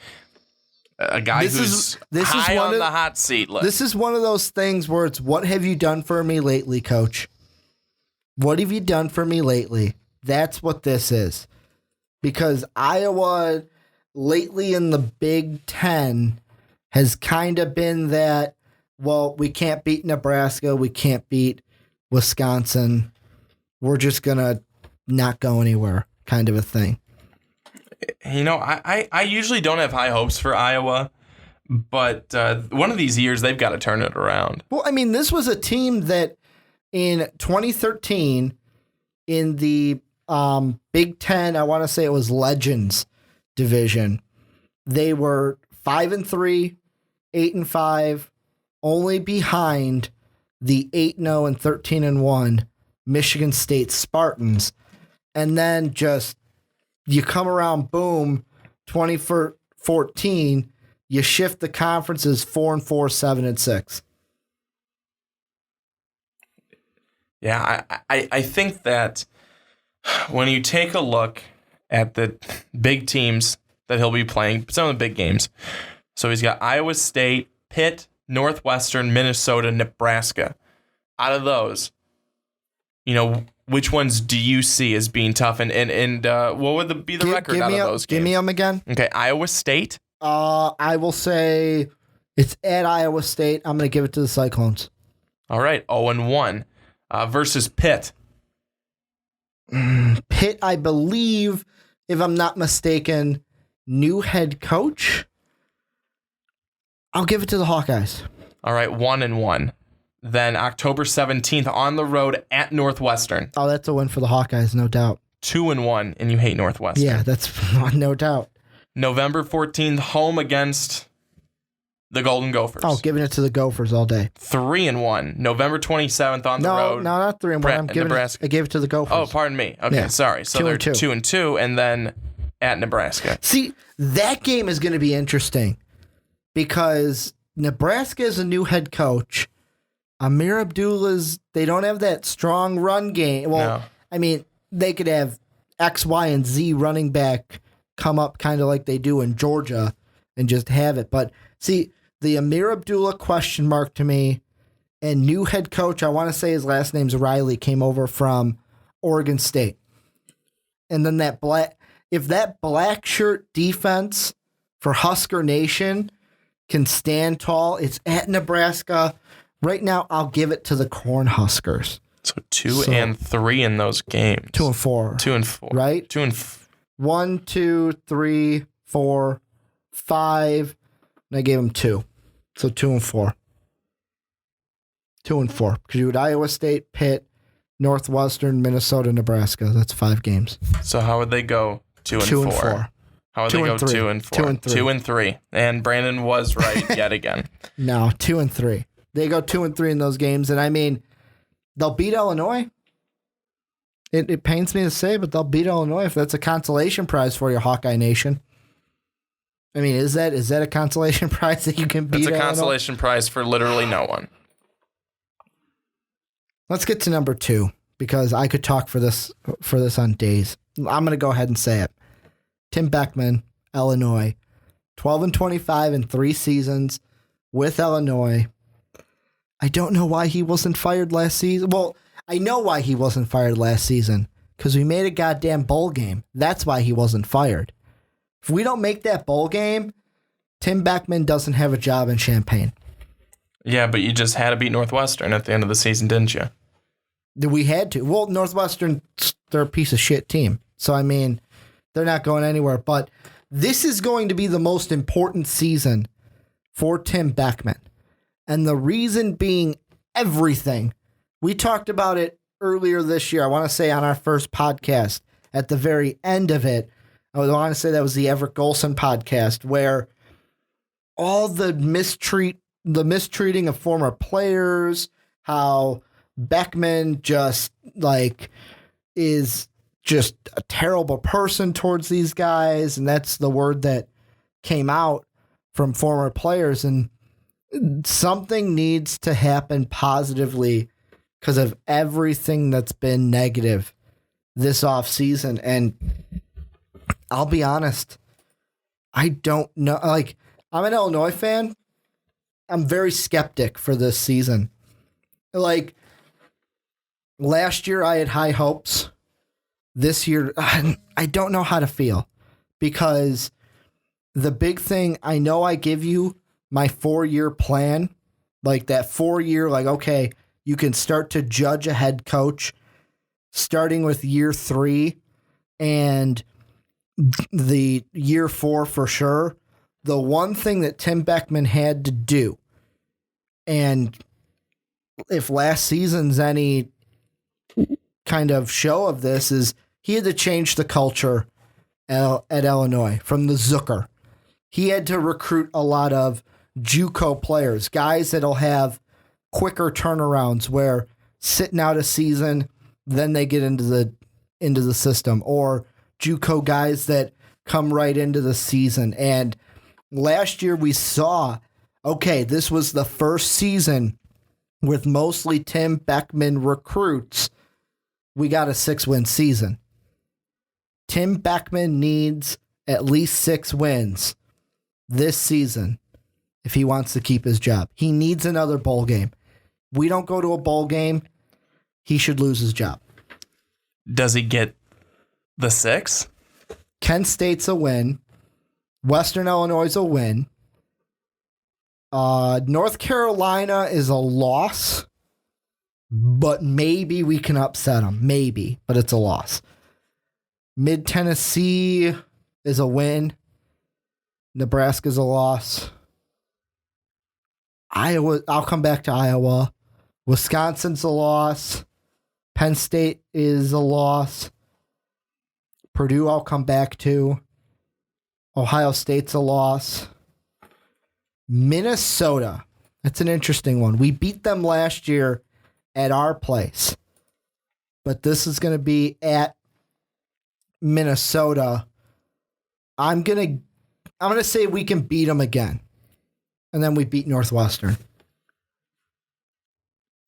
Speaker 3: a guy who's high on the hot seat list.
Speaker 2: This is one of those things where it's, what have you done for me lately, coach? What have you done for me lately? That's what this is. Because Iowa lately in the Big Ten has kind of been that, well, we can't beat Nebraska, we can't beat Wisconsin, we're just going to not go anywhere kind of a thing.
Speaker 3: I usually don't have high hopes for Iowa, but one of these years they've got to turn it around.
Speaker 2: Well, I mean, this was a team that in 2013 in the Big Ten, I want to say it was Legends division, they were 5-3, 8-5, only behind the 8-0 and 13-1 Michigan State Spartans. And then just you come around, boom, 2014, you shift the conferences 4-4, 7-6.
Speaker 3: Yeah, I think that when you take a look at the big teams that he'll be playing, some of the big games. So he's got Iowa State, Pitt, Northwestern, Minnesota, Nebraska. Out of those, which ones do you see as being tough? And what would be the record out of those games?
Speaker 2: Give me them again.
Speaker 3: Okay, Iowa State.
Speaker 2: I will say it's at Iowa State. I'm going to give it to the Cyclones.
Speaker 3: All right, 0-1 versus Pitt.
Speaker 2: Pitt, I believe, if I'm not mistaken, new head coach. I'll give it to the Hawkeyes.
Speaker 3: All right, 1-1. Then October 17th on the road at Northwestern.
Speaker 2: Oh, that's a win for the Hawkeyes, no doubt.
Speaker 3: 2-1, and you hate Northwestern.
Speaker 2: Yeah, that's no doubt.
Speaker 3: November 14th, home against the Golden Gophers.
Speaker 2: Oh, giving it to the Gophers all day.
Speaker 3: 3-1. November 27th on the road.
Speaker 2: No, not 3-1. I gave it to the Gophers.
Speaker 3: Oh, pardon me. Okay, yeah. Sorry. So they're 2-2, and then at Nebraska.
Speaker 2: See, that game is going to be interesting because Nebraska is a new head coach. Amir Abdullah's, they don't have that strong run game. Well, no. I mean, they could have X, Y, and Z running back come up kind of like they do in Georgia and just have it. But see, the Amir Abdullah question mark to me, and new head coach, I want to say his last name's Riley, came over from Oregon State. And then if that black shirt defense for Husker Nation can stand tall, it's at Nebraska. Right now, I'll give it to the Cornhuskers.
Speaker 3: So 2-3 in those games.
Speaker 2: 2-4.
Speaker 3: 2-4.
Speaker 2: Right? 1, 2, 3, 4, 5. And I gave them 2. So 2-4. 2-4. Because you had Iowa State, Pitt, Northwestern, Minnesota, Nebraska. That's 5 games.
Speaker 3: So how would they go 2-4? How would they go 2-4? 2-3. And Brandon was right yet again.
Speaker 2: No, 2-3. They go 2-3 in those games, and I mean, they'll beat Illinois. It pains me to say, but they'll beat Illinois if that's a consolation prize for your Hawkeye Nation. I mean, is that a consolation prize that you can beat?
Speaker 3: It's a consolation prize for literally no one.
Speaker 2: Let's get to number 2 because I could talk for this on days. I'm going to go ahead and say it. Tim Beckman, Illinois, 12-25 in 3 seasons with Illinois. I don't know why he wasn't fired last season. Well, I know why he wasn't fired last season. Because we made a goddamn bowl game. That's why he wasn't fired. If we don't make that bowl game, Tim Beckman doesn't have a job in Champaign.
Speaker 3: Yeah, but you just had to beat Northwestern at the end of the season, didn't you?
Speaker 2: We had to. Well, Northwestern, they're a piece of shit team. So, I mean, they're not going anywhere. But this is going to be the most important season for Tim Beckman. And the reason being everything. We talked about it earlier this year. I want to say on our first podcast, at the very end of it, I want to say that was the Everett Golson podcast, where all the mistreating of former players, how Beckman just is just a terrible person towards these guys. And that's the word that came out from former players. And something needs to happen positively because of everything that's been negative this offseason. And I'll be honest, I don't know. I'm an Illinois fan. I'm very skeptic for this season. Last year I had high hopes. This year, I don't know how to feel because the big thing, I know I give you my 4-year plan, that 4-year, okay, you can start to judge a head coach starting with year 3 and the year 4 for sure. The one thing that Tim Beckman had to do, and if last season's any kind of show of this, is he had to change the culture at Illinois from the Zucker. He had to recruit a lot of JUCO players, guys that'll have quicker turnarounds where sitting out a season, then they get into the system, or JUCO guys that come right into the season. And last year we saw, okay, this was the first season with mostly Tim Beckman recruits, we got a 6-win season. Tim Beckman needs at least 6 wins this season if he wants to keep his job. He needs another bowl game. We don't go to a bowl game, he should lose his job.
Speaker 3: Does he get the 6?
Speaker 2: Kent State's a win. Western Illinois is a win. North Carolina is a loss, but maybe we can upset them. Maybe, but it's a loss. Mid Tennessee is a win. Nebraska's a loss. Iowa, I'll come back to Iowa. Wisconsin's a loss. Penn State is a loss. Purdue, I'll come back to. Ohio State's a loss. Minnesota, that's an interesting one. We beat them last year at our place, but this is going to be at Minnesota. I'm gonna say we can beat them again, and then we beat Northwestern.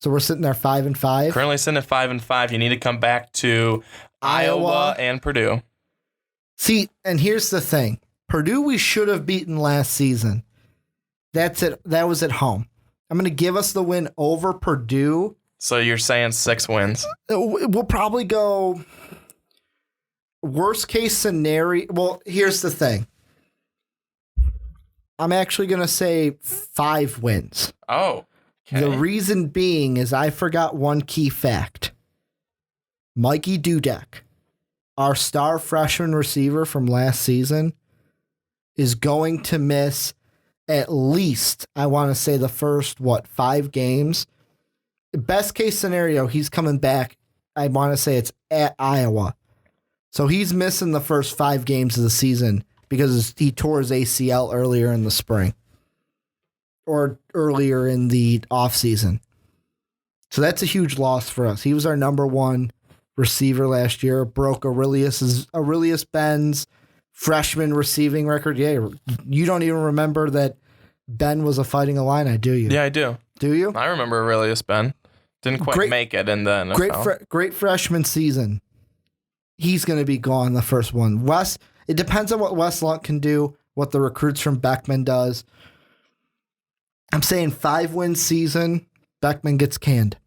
Speaker 2: So we're sitting there 5-5.
Speaker 3: Currently sitting at 5-5. You need to come back to Iowa and Purdue.
Speaker 2: See, and here's the thing: Purdue we should have beaten last season. That's it. That was at home. I'm going to give us the win over Purdue.
Speaker 3: So you're saying 6 wins?
Speaker 2: We'll probably go worst case scenario. Well, here's the thing. I'm actually going to say 5 wins.
Speaker 3: Oh, okay.
Speaker 2: The reason being is I forgot one key fact. Mikey Dudek, our star freshman receiver from last season, is going to miss at least, I want to say, the first, 5 games. Best case scenario, he's coming back. I want to say it's at Iowa. So he's missing the first 5 games of the season because he tore his ACL earlier in the spring or earlier in the offseason. So that's a huge loss for us. He was our number 1 receiver last year, broke Aurelius Ben's freshman receiving record. Yeah, you don't even remember that Ben was a Fighting Illini, do you?
Speaker 3: Yeah, I do.
Speaker 2: Do you?
Speaker 3: I remember Aurelius Ben. Didn't quite make it in the NFL.
Speaker 2: Great freshman season. He's going to be gone the first one. It depends on what Wes Lunt can do, what the recruits from Beckman does. I'm saying 5-win season, Beckman gets canned.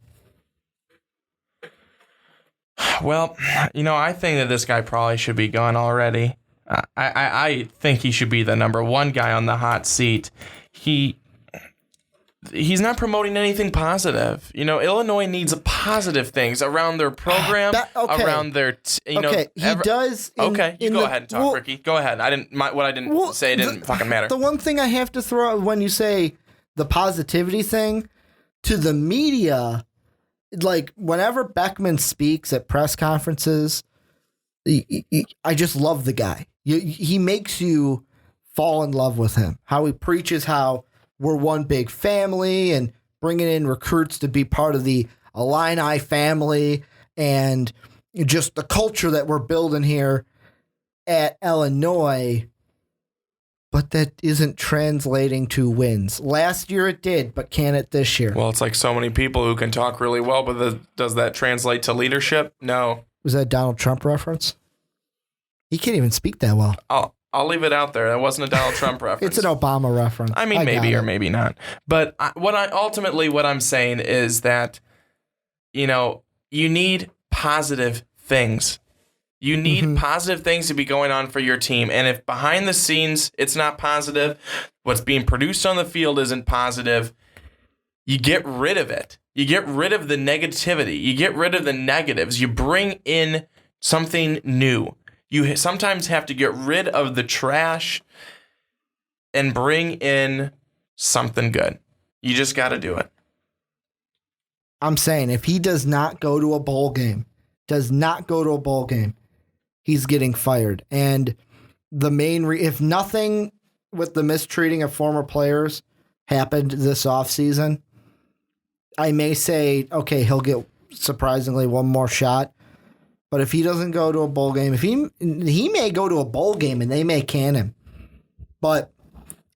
Speaker 3: Well, I think that this guy probably should be gone already. I think he should be the number 1 guy on the hot seat. He's not promoting anything positive. Illinois needs positive things around their program, around their
Speaker 2: he does.
Speaker 3: Okay, you go ahead and talk, Ricky. Go ahead. I didn't say it didn't fucking matter.
Speaker 2: The one thing I have to throw out when you say the positivity thing to the media, like whenever Beckman speaks at press conferences, I just love the guy. He makes you fall in love with him. How he preaches how we're one big family and bringing in recruits to be part of the Illini family and just the culture that we're building here at Illinois. But that isn't translating to wins. Last year it did, but can it this year?
Speaker 3: Well, it's like so many people who can talk really well, but does that translate to leadership? No.
Speaker 2: Was that a Donald Trump reference? He can't even speak that well.
Speaker 3: I'll leave it out there. That wasn't a Donald Trump reference.
Speaker 2: It's an Obama reference.
Speaker 3: I mean, maybe or maybe not. But what I'm saying is that, you need positive things. You need positive things to be going on for your team. And if behind the scenes it's not positive, what's being produced on the field isn't positive, you get rid of it. You get rid of the negativity. You get rid of the negatives. You bring in something new. You sometimes have to get rid of the trash and bring in something good. You just got to do it.
Speaker 2: I'm saying if he does not go to a bowl game, he's getting fired. And the main if nothing with the mistreating of former players happened this offseason, I may say, okay, he'll get surprisingly one more shot. But if he doesn't go to a bowl game, if he may go to a bowl game and they may can him. But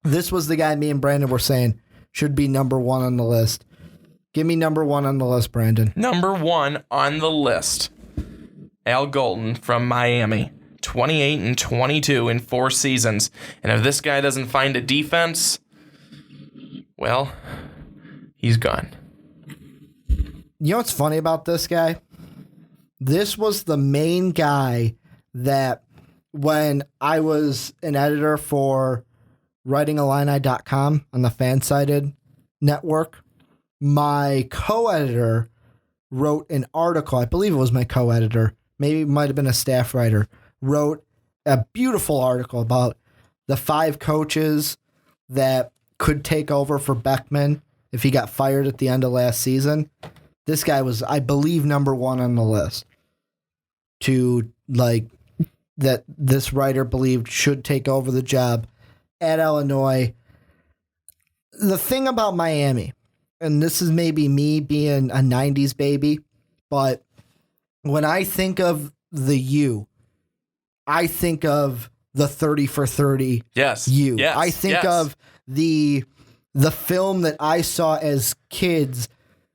Speaker 2: this was the guy me and Brandon were saying should be number 1 on the list. Give me number one on the list, Brandon.
Speaker 3: Number one on the list, Al Golden from Miami. 28-22 in 4 seasons. And if this guy doesn't find a defense, well, he's gone.
Speaker 2: You know what's funny about this guy? This was the main guy that when I was an editor for writingillini.com on the fan-sided network, my co-editor wrote an article. I believe it was my co-editor. Maybe it might have been a staff writer. Wrote a beautiful article about the 5 coaches that could take over for Beckman if he got fired at the end of last season. This guy was, I believe, number one on the list to that this writer believed should take over the job at Illinois. The thing about Miami, and this is maybe me being a 90s baby, but when I think of the U, I think of the 30 for 30 U.
Speaker 3: Yes,
Speaker 2: I think of the film that I saw as kids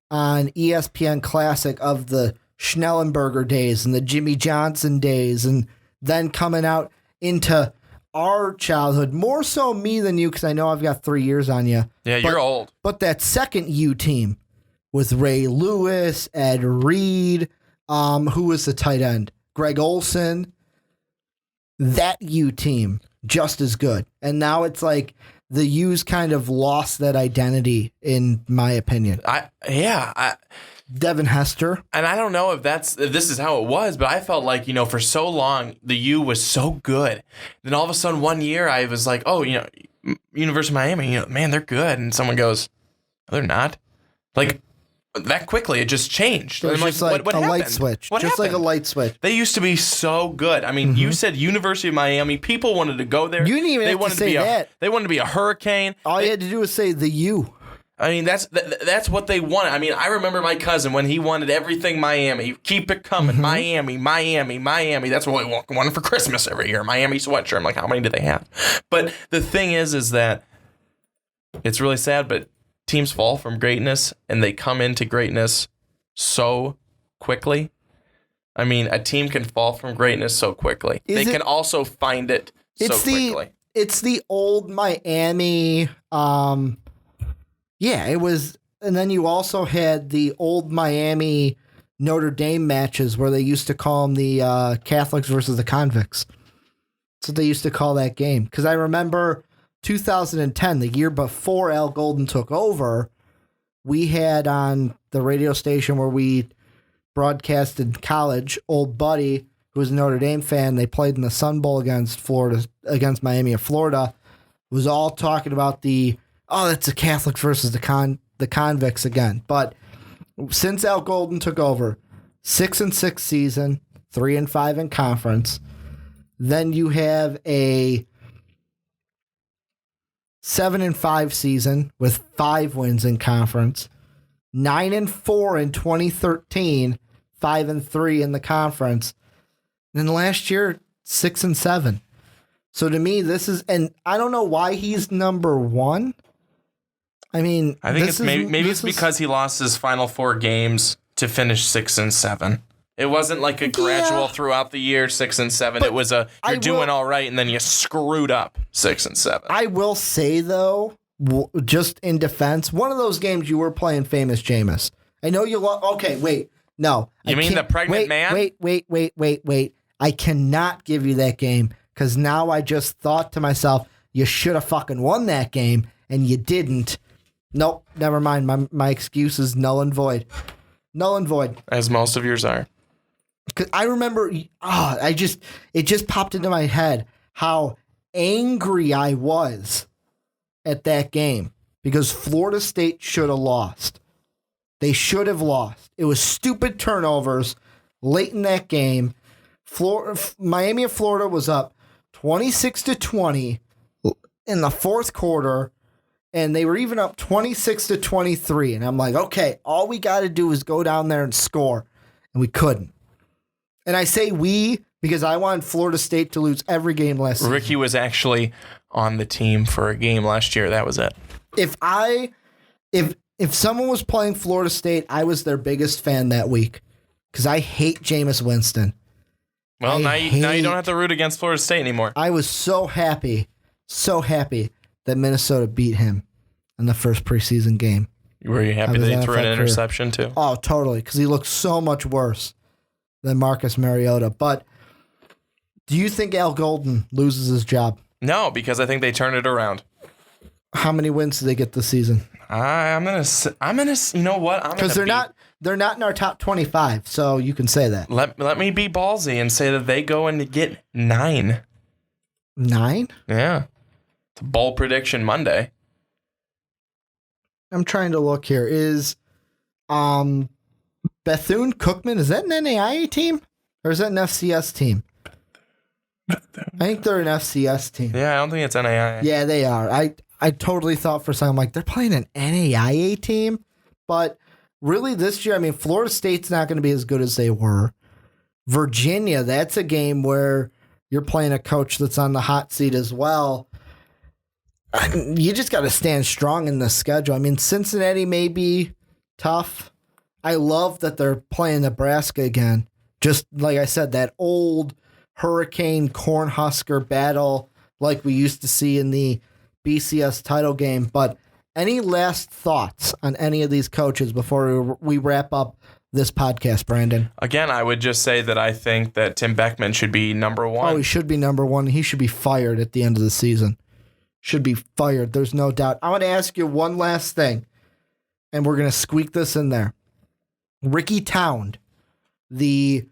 Speaker 2: on ESPN Classic of the Schnellenberger days and the Jimmy Johnson days, and then coming out into our childhood, more so me than you, because I know I've got 3 years on you.
Speaker 3: Yeah, you're old.
Speaker 2: But that second U team with Ray Lewis, Ed Reed, who was the tight end? Greg Olson. That U team, just as good. And now it's like the U's kind of lost that identity, in my opinion. Devin Hester.
Speaker 3: And I don't know if this is how it was, but I felt like, for so long, the U was so good. Then all of a sudden one year I was like, oh, University of Miami, man, they're good. And someone goes, no, they're not. Like, that quickly, it just changed.
Speaker 2: It was just like
Speaker 3: what
Speaker 2: a
Speaker 3: happened?
Speaker 2: light switch.
Speaker 3: What
Speaker 2: just
Speaker 3: happened?
Speaker 2: like a light switch.
Speaker 3: They used to be so good. I mean, you said University of Miami. People wanted to go there.
Speaker 2: You didn't even have to say that.
Speaker 3: They wanted to be a Hurricane.
Speaker 2: All you had to do was say the U.
Speaker 3: I mean, that's what they wanted. I mean, I remember my cousin when he wanted everything Miami. Keep it coming. Miami. That's what we wanted for Christmas every year. Miami sweatshirt. I'm like, how many do they have? But the thing is that it's really sad, but teams fall from greatness and they come into greatness so quickly. I mean, a team can fall from greatness so quickly. They can also find it so quickly.
Speaker 2: It's the old Miami. Yeah, it was. And then you also had the old Miami Notre Dame matches where they used to call them the Catholics versus the Convicts. That's what they used to call that game. Because I remember 2010, the year before Al Golden took over, we had on the radio station where we broadcasted college, old buddy, who was a Notre Dame fan. They played in the Sun Bowl against Miami of Florida. Was all talking about that's the Catholics versus the Convicts again. But since Al Golden took over, 6-6 season, 3-5 in conference. Then you have a 7-5 season with 5 wins in conference, 9-4 in 2013, 5-3 in the conference. And then last year, 6-7. So to me, this is, and I don't know why he's number one. I mean,
Speaker 3: I think it's because he lost his final 4 games to finish 6-7. It wasn't like a gradual throughout the year 6-7. It was you're doing all right and then you screwed up 6-7.
Speaker 2: I will say though, just in defense, one of those games you were playing Famous Jameis. I know you lost. Okay, wait, no.
Speaker 3: You mean the pregnant man?
Speaker 2: Wait. I cannot give you that game because now I just thought to myself, you should have fucking won that game and you didn't. Nope, never mind. My excuse is null and void. Null and void.
Speaker 3: As most of yours are.
Speaker 2: Cause I remember, it just popped into my head how angry I was at that game because Florida State should have lost. They should have lost. It was stupid turnovers late in that game. Miami of Florida was up 26-20 in the fourth quarter, and they were even up 26-23. And I'm like, okay, all we got to do is go down there and score, and we couldn't. And I say we because I wanted Florida State to lose every game last season.
Speaker 3: Ricky was actually on the team for a game last year. That was it.
Speaker 2: If if someone was playing Florida State, I was their biggest fan that week because I hate Jameis Winston.
Speaker 3: Well, now you don't have to root against Florida State anymore.
Speaker 2: I was so happy that Minnesota beat him in the first preseason game.
Speaker 3: Were you happy that he threw an interception too?
Speaker 2: Oh, totally, because he looked so much worse than Marcus Mariota. But do you think Al Golden loses his job?
Speaker 3: No, because I think they turn it around.
Speaker 2: How many wins do they get this season?
Speaker 3: I'm gonna. You know what?
Speaker 2: Because they're not in our top 25, so you can say that.
Speaker 3: Let me be ballsy and say that they go in to get 9.
Speaker 2: 9?
Speaker 3: Yeah, it's a bold prediction Monday.
Speaker 2: I'm trying to look here. Is Bethune-Cookman, is that an NAIA team or is that an FCS team? I think they're an FCS team.
Speaker 3: Yeah, I don't think it's NAIA.
Speaker 2: Yeah, they are. I totally thought for a second, I'm like, they're playing an NAIA team, but really this year, I mean, Florida State's not going to be as good as they were. Virginia, that's a game where you're playing a coach that's on the hot seat as well. You just got to stand strong in the schedule. I mean, Cincinnati may be tough. I love that they're playing Nebraska again. Just like I said, that old Hurricane Cornhusker battle like we used to see in the BCS title game. But any last thoughts on any of these coaches before we wrap up this podcast, Brandon?
Speaker 3: Again, I would just say that I think that Tim Beckman should be number 1.
Speaker 2: Oh, he should be number 1. He should be fired at the end of the season. Should be fired. There's no doubt. I want to ask you one last thing, and we're going to squeak this in there. Ricky Tound, he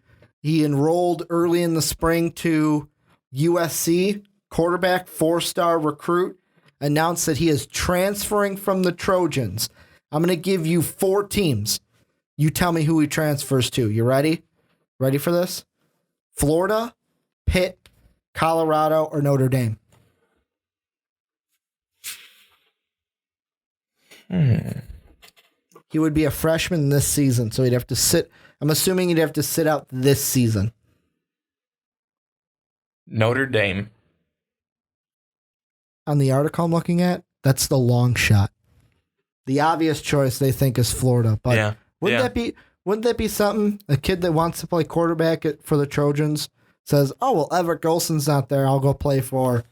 Speaker 2: enrolled early in the spring to USC, quarterback, 4-star recruit, announced that he is transferring from the Trojans. I'm going to give you 4 teams. You tell me who he transfers to. You ready? Ready for this? Florida, Pitt, Colorado, or Notre Dame? He would be a freshman this season, so he'd have to sit. I'm assuming he'd have to sit out this season.
Speaker 3: Notre Dame.
Speaker 2: On the article I'm looking at, that's the long shot. The obvious choice they think is Florida, but wouldn't that be something? A kid that wants to play quarterback for the Trojans says, "Oh well, Everett Golson's not there. I'll go play for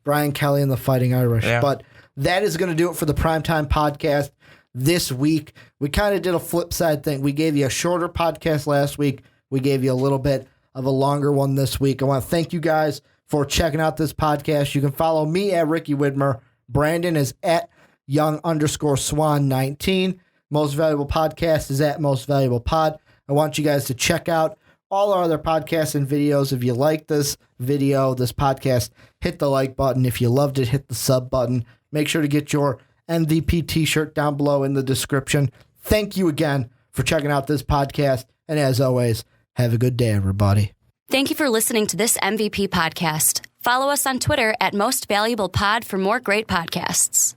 Speaker 2: Brian Kelly and the Fighting Irish."
Speaker 3: Yeah.
Speaker 2: But that is going to do it for the Primetime Podcast this week. We kind of did a flip side thing. We gave you a shorter podcast last week. We gave you a little bit of a longer one this week. I want to thank you guys for checking out this podcast. You can follow me at Ricky Widmer. Brandon is at young_swan19. Most Valuable Podcast is at Most Valuable Pod. I want you guys to check out all our other podcasts and videos. If you like this video, this podcast, hit the like button. If you loved it, hit the sub button. Make sure to get your MVP t-shirt down below in the description. Thank you again for checking out this podcast. And as always, have a good day, everybody.
Speaker 1: Thank you for listening to this MVP podcast. Follow us on Twitter at Most Valuable Pod for more great podcasts.